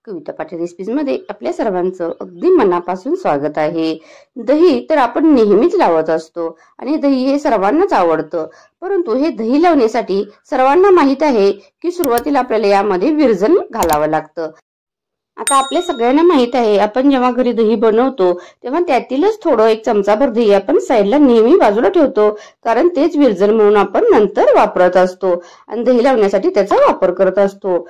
कविता Patil recipes मध्ये आपल्या सर्वांचं अगदी मनापासून स्वागत आहे। दही तर आपण नेहमीच लावत असतो आणि दही हे सर्वांनाच आवडतं, परंतु हे दही लावण्यासाठी सर्वांना माहित आहे की सुरुवातीला आपल्याला यामध्ये विरजण घालावं लागतं। आता आपल्या सगळ्यांना माहित आहे, आपण जेव्हा घरी दही बनवतो तेव्हा त्यातीलच थोडं एक चमचाभर दही आपण साईडला नेहमी बाजूला ठेवतो, कारण तेच विरजण म्हणून आपण नंतर वापरत असतो आणि दही लावण्यासाठी त्याचा वापर करत असतो।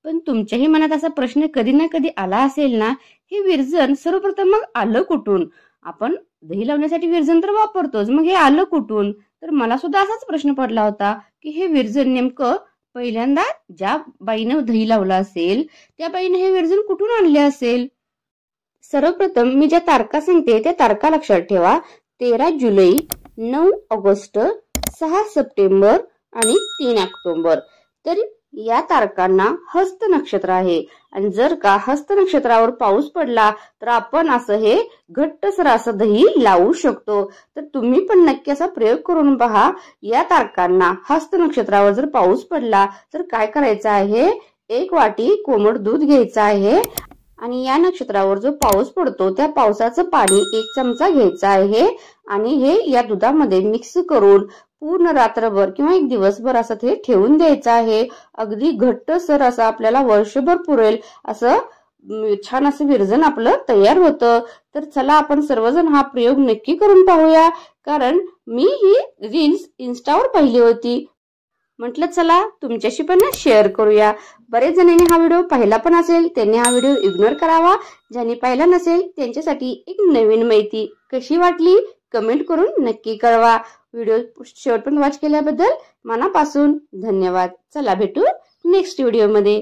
पण तुमच्याही मनात असा प्रश्न कधी ना कधी आला असेल ना, हे विरजण सर्वप्रथम मग आलं कुठून? आपण दही लावण्यासाठी विरजण तर वापरतोच, मग हे आलं कुठून? तर मला सुद्धा असाच प्रश्न पडला होता की हे विरजण नेमकं पहिल्यांदा ज्या बाईनं दही लावलं असेल त्या बाईने हे विरजण कुठून आणले असेल? सर्वप्रथम मी ज्या तारखा सांगते त्या तारखा लक्षात ठेवा। 13 जुलै, 9 ऑगस्ट, 6 सप्टेंबर आणि 3 ऑक्टोबर। तर या तारखांना हस्त नक्षत्र आहे आणि जर का हस्त नक्षत्रावर पाऊस पडला तर आपण असं हे घट्टसर असं दही लावू शकतो। तर तुम्ही पण नक्की असा प्रयोग करून पहा। या तारखांना हस्त नक्षत्रावर जर पाऊस पडला तर काय करायचं आहे, 1 वाटी कोमट दूध घ्यायचं आहे आणि या नक्षत्रावर जो पाऊस पडतो त्या पावसाचं पाणी 1 चमचा घ्यायचं आहे आणि हे या दुधामध्ये मिक्स करून पूर्ण रात्रभर किंवा 1 दिवसभर असं ते ठेवून द्यायचं आहे। अगदी घट्टसर असं आपल्याला वर्षभर पुरेल असं छान असं विरजण आपलं तयार होतं। तर चला आपण सर्वजण हा प्रयोग नक्की करून पाहूया, कारण मी ही रील्स इन्स्टावर पाहिली होती, म्हटलं चला तुमच्याशी पण शेअर करूया। बरेच जणांनी हा व्हिडिओ पाहिला पण असेल, त्यांनी हा व्हिडिओ इग्नोर करावा। ज्यांनी पाहिला नसेल त्यांच्यासाठी एक नवीन माहिती कशी वाटली कमेंट करून नक्की कळवा। व्हिडिओ शेवटपर्यंत वॉच केल्याबद्दल मनापासून धन्यवाद। चला भेटू नेक्स्ट व्हिडिओ मध्ये।